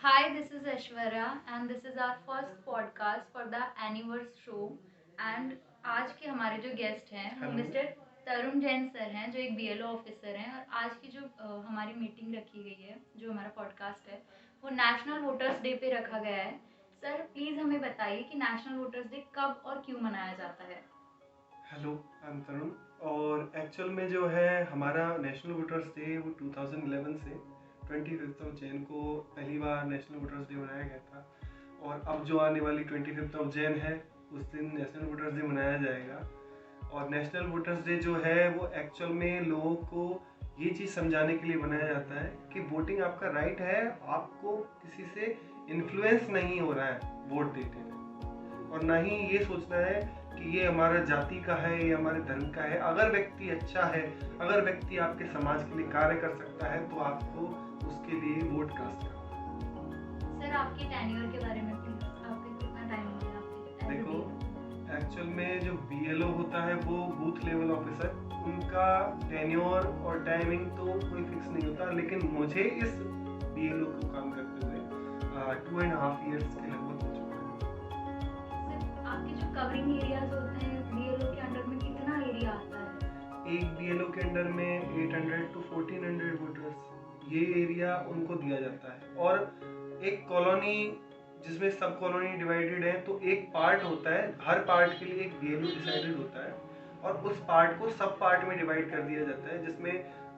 Hi, this is Aishwarya and this is our first podcast for the Anniversary show and आज के हमारे जो guest हैं वो हेलो। मिस्टर तरुण जैन सर हैं जो एक बीएलओ ऑफिसर हैं और आज की जो हमारी मीटिंग रखी गई है जो हमारा पॉडकास्ट है वो नेशनल वोटर्स डे पे रखा गया है। सर प्लीज़ हमें बताइए कि नेशनल वोटर्स डे कब और क्यों मनाया जाता है। हेलो, आई एम तरुण। और एक्चुअल में जो है हमारा नेशनल वोटर्स डे वो 2011 से 25 जैन को पहली बार नेशनल वोटर्स डे मनाया गया था। और अब जो आने वाली 25 जैन है उस दिन नेशनल वोटर्स डे मनाया जाएगा। और नेशनल वोटर्स डे जो है वो एक्चुअल में लोगों को ये चीज़ समझाने के लिए बनाया जाता है कि वोटिंग आपका राइट है, आपको किसी से इन्फ्लुएंस नहीं हो रहा है वोट देते हुए, और ना ही ये सोचना है कि ये हमारा जाति का है, ये हमारे धर्म का है। अगर व्यक्ति अच्छा है, अगर व्यक्ति आपके समाज के लिए कार्य कर सकता है तो आपको उसके लिए वोट कास्ट करना। सर आपकी टेन्योर के बारे में प्लीज, आपके कितना टाइम हो गया आपके देखो, एक्चुअल में जो बीएलओ होता है वो बूथ लेवल ऑफिसर, उनका टेन्योर और टाइमिंग तो कोई फिक्स नहीं होता, लेकिन मुझे इस बीएलओ को काम करते हुए 2.5 ईयर्स के लगभग हो चुका है। सर आपके जो कवरिंग एरियाज होते हैं बीएलओ के अंडर में कितना एरिया आता है। एक बीएलओ के अंडर में 800 to 1400 वोटर्स, ये एरिया उनको दिया जाता है। और एक कॉलोनी जिसमें सब कॉलोनी डिवाइडेड है, तो एक पार्ट होता है, हर पार्ट के लिए एक बीएलओ डिसाइडेड होता है और उस पार्ट को सब पार्ट में डिवाइड कर दिया जाता है। जिसमें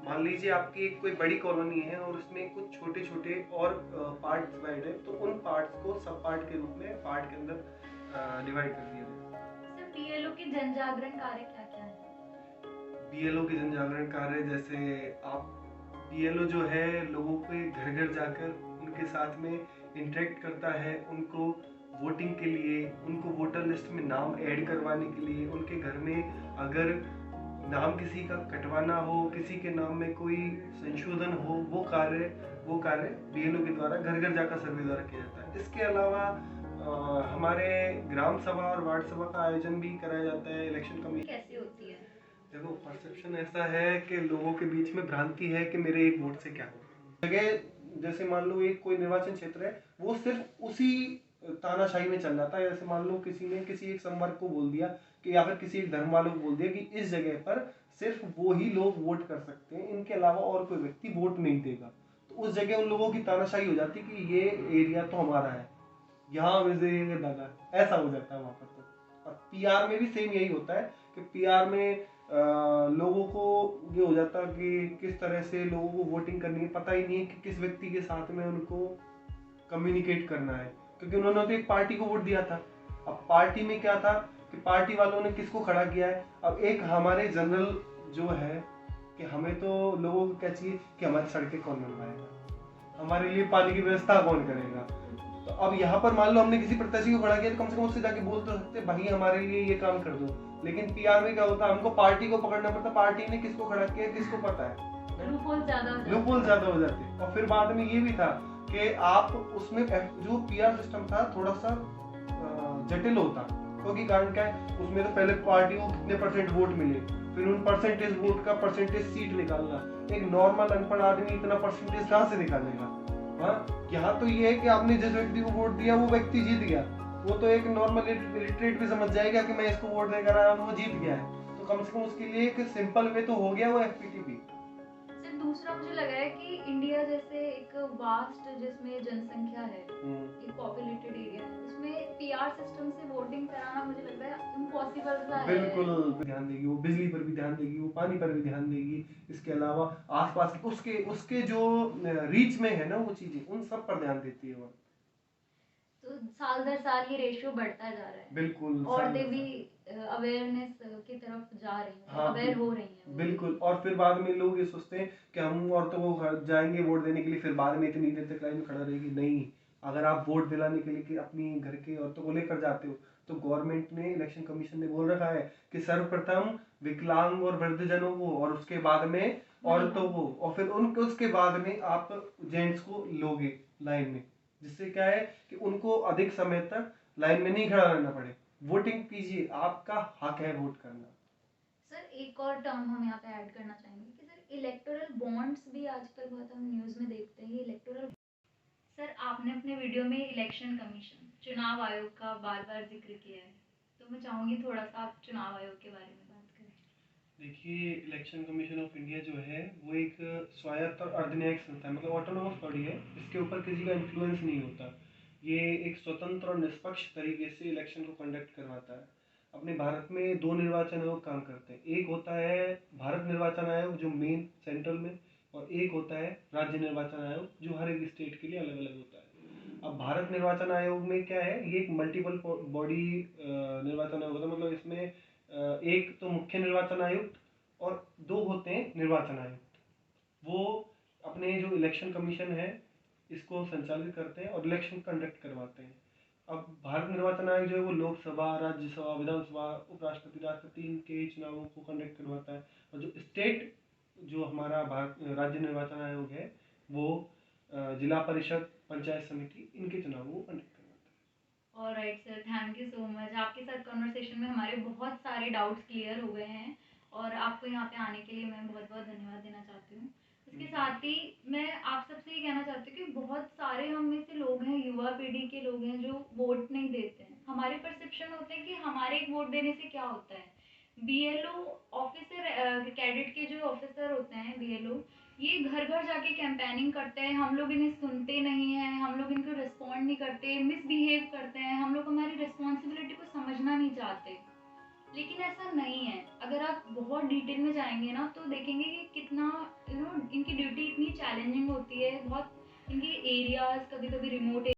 मान लीजिए आपकी एक कोई बड़ी कॉलोनी है और उसमें कुछ छोटे छोटे और पार्ट डिवाइड है, तो उन पार्ट्स को सब पार्ट के रूप में पार्ट के अंदर डिवाइड कर दिया जाता है। सर बीएलओ के जन जागरण कार्य क्या क्या है। बीएलओ के जन जागरण कार्य, जैसे आप बीएलओ जो है लोगों के घर घर जाकर उनके साथ में इंटरेक्ट करता है, उनको वोटिंग के लिए, उनको वोटर लिस्ट में नाम ऐड करवाने के लिए, उनके घर में अगर नाम किसी का कटवाना हो, किसी के नाम में कोई संशोधन हो, वो कार्य बीएलओ के द्वारा घर घर जाकर सर्वे द्वारा किया जाता है। इसके अलावा हमारे ग्राम सभा और वार्ड सभा का आयोजन भी कराया जाता है। इलेक्शन कमीशन कैसी होती है। देखो, परसेप्शन ऐसा है कि लोगों के बीच में भ्रांति है कि मेरे एक वोट से क्या होगा। जगह जैसे मान लो एक कोई निर्वाचन क्षेत्र है, वो सिर्फ उसी तानाशाही में चल जाता है। जैसे मान लो किसी ने किसी एक संवर्ग को बोल दिया कि, या फिर किसी एक धर्म वालों को बोल दिया कि इस जगह पर सिर्फ वो ही लोग वोट कर सकते हैं, इनके अलावा और कोई व्यक्ति वोट नहीं देगा। तो उस जगह उन लोगों की तानाशाही हो जाती है कि ये एरिया तो हमारा है, यहाँ ये दादा, ऐसा हो जाता है वहां पर। तो और पीआर में भी सेम यही होता है कि पीआर में लोगों को ये हो जाता कि किस तरह से लोगों को वोटिंग करनी है, पता ही नहीं है कि किस व्यक्ति के साथ में उनको कम्युनिकेट करना है, क्योंकि उन्होंने तो एक पार्टी को वोट दिया था। अब पार्टी में क्या था कि पार्टी वालों ने किसको खड़ा किया है। अब एक हमारे जनरल जो है कि हमें तो लोगों को क्या चाहिए कि हमारी सड़कें कौन बनवाएगा, हमारे लिए पानी की व्यवस्था कौन करेगा। तो अब यहाँ पर मान लो हमने किसी प्रत्याशी को खड़ा किया तो कम से कम उससे जाके बोल तो सकते भाई हमारे लिए ये काम कर दो। लेकिन पीआर में क्या होता है, हमको पार्टी को पकड़ना पड़ता, पार्टी ने किसको खड़ा किया किसको पता है, लूपहोल ज्यादा हो जाते। और फिर बाद में ये भी था कि आप उसमें जो पीआर सिस्टम था थोड़ा सा जटिल होता, क्योंकि कारण क्या है, उसमें तो पहले पार्टी को कितने परसेंट वोट मिले, फिर उन परसेंटेज वोट का परसेंटेज सीट निकालना। एक नॉर्मल अनपढ़ आदमी इतना परसेंटेज कहाँ से निकालेगा। हाँ, यहाँ तो ये है कि आपने जिस व्यक्ति को वोट दिया वो व्यक्ति जीत गया, वो तो एक नॉर्मल लिटरेट भी समझ जाएगा कि मैं इसको वोट देकर आया हूँ, वो जीत गया है। तो कम से कम उसके लिए एक सिंपल वे तो हो गया वो एफपीटी भी। सर दूसरा मुझे लगा है कि इंडिया जैसे एक वास्ट जिसमें जनसंख्या है, एक पॉपुलेटेड एरिया है, उसमें पीआर सिस्टम से वोटिंग कराना मुझे लगता है इम्पॉसिबल सा है। बिल्कुल ध्यान देगी वो, बिजली पर भी ध्यान देगी वो, पानी पर भी ध्यान देगी। इसके अलावा आसपास उसके उसके जो रीच में है ना वो चीजें, उन सब पर ध्यान देती है वो। तो साल दर साल ये रेशियो बढ़ता जा रहा है। बिल्कुल, औरतें भी अवेयरनेस की तरफ जा रही हैं, हाँ अवेयर हो रही हैं। बिल्कुल। और फिर बाद में लोग ये सोचते हैं कि हम औरतों को जाएंगे वोट देने के लिए, फिर बाद में इतनी देर तक लाइन में खड़ा रहेगी। नहीं, अगर आप वोट दिलाने के लिए अपनी घर के औरतों को लेकर जाते हो, तो गवर्नमेंट ने, इलेक्शन कमीशन ने बोल रखा है कि सर्वप्रथम विकलांग और वृद्धजनों को, और उसके बाद में औरतों को, और फिर उनको उसके बाद में आप जेंट्स को लोगे लाइन में। जिससे क्या है कि उनको अधिक समय तक लाइन में नहीं खड़ा रहना पड़े। वोटिंग कीजिए, आपका हक है वोट करना। सर एक और टर्म हम यहाँ पे ऐड करना चाहेंगे कि सर इलेक्टोरल बॉन्ड्स भी आजकल बहुत हम न्यूज़ में देखते हैं। इलेक्टोरल सर आपने अपने वीडियो में इलेक्शन कमीशन चुनाव आयोग का बार बार जिक्र किया है, तो मैं चाहूँगी थोड़ा सा आप चुनाव आयोग के बारे में बात करें। देखिए, इलेक्शन कमीशन ऑफ इंडिया जो है वो एक स्वायत्त और अर्धन्यायिक संस्था है, मतलब ऑटोनोमस बॉडी है। इसके ऊपर किसी का इन्फ्लुएंस नहीं होता। ये एक स्वतंत्र और निष्पक्ष तरीके से इलेक्शन को कंडक्ट करवाता है। अपने भारत में दो निर्वाचन आयोग काम करते हैं। एक होता है भारत निर्वाचन आयोग जो मेन सेंट्रल में, और एक होता है राज्य निर्वाचन आयोग जो हर एक स्टेट के लिए अलग अलग होता है। अब भारत निर्वाचन आयोग में क्या है, ये एक मल्टीपल बॉडी निर्वाचन आयोग होता है। मतलब इसमें एक तो मुख्य निर्वाचन आयुक्त और दो होते हैं निर्वाचन आयुक्त। वो अपने जो इलेक्शन कमीशन है इसको संचालित करते हैं और इलेक्शन कंडक्ट करवाते हैं। अब भारत निर्वाचन आयोग जो है वो लोकसभा, राज्यसभा, विधानसभा, उपराष्ट्रपति, राष्ट्रपति इनके चुनावों को कंडक्ट करवाता है। और जो स्टेट जो हमारा भारत राज्य निर्वाचन आयोग है वो जिला परिषद, पंचायत समिति इनके चुनावों को कंडक्ट करवाता है। Alright sir, thank you so much. आपके साथ कन्वर्सेशन में हमारे बहुत सारे डाउट्स क्लियर हो गए हैं और आपको यहाँ पे आने के लिए मैं बहुत बहुत धन्यवाद देना चाहती हूँ। इसके साथ ही मैं आप सबसे ये कहना चाहती हूँ कि बहुत सारे हम में से लोग हैं, युवा पीढ़ी के लोग हैं जो वोट नहीं देते हैं। हमारे परसेप्शन होते हैं कि हमारे एक वोट देने से क्या होता है। बीएलओ ऑफिसर, कैडेट के जो ऑफिसर होते हैं बीएलओ, ये घर घर जाके कैंपेनिंग करते हैं। हम लोग इन्हें सुनते नहीं हैं, हम लोग इनको रिस्पॉन्ड नहीं करते, मिसबिहेव करते हैं, हम लोग हमारी रिस्पॉन्सिबिलिटी को समझना नहीं चाहते। लेकिन ऐसा नहीं है। अगर आप बहुत डिटेल में जाएंगे ना तो देखेंगे कि कितना इनकी ड्यूटी इतनी चैलेंजिंग होती है। बहुत इनके एरियाज कभी कभी रिमोट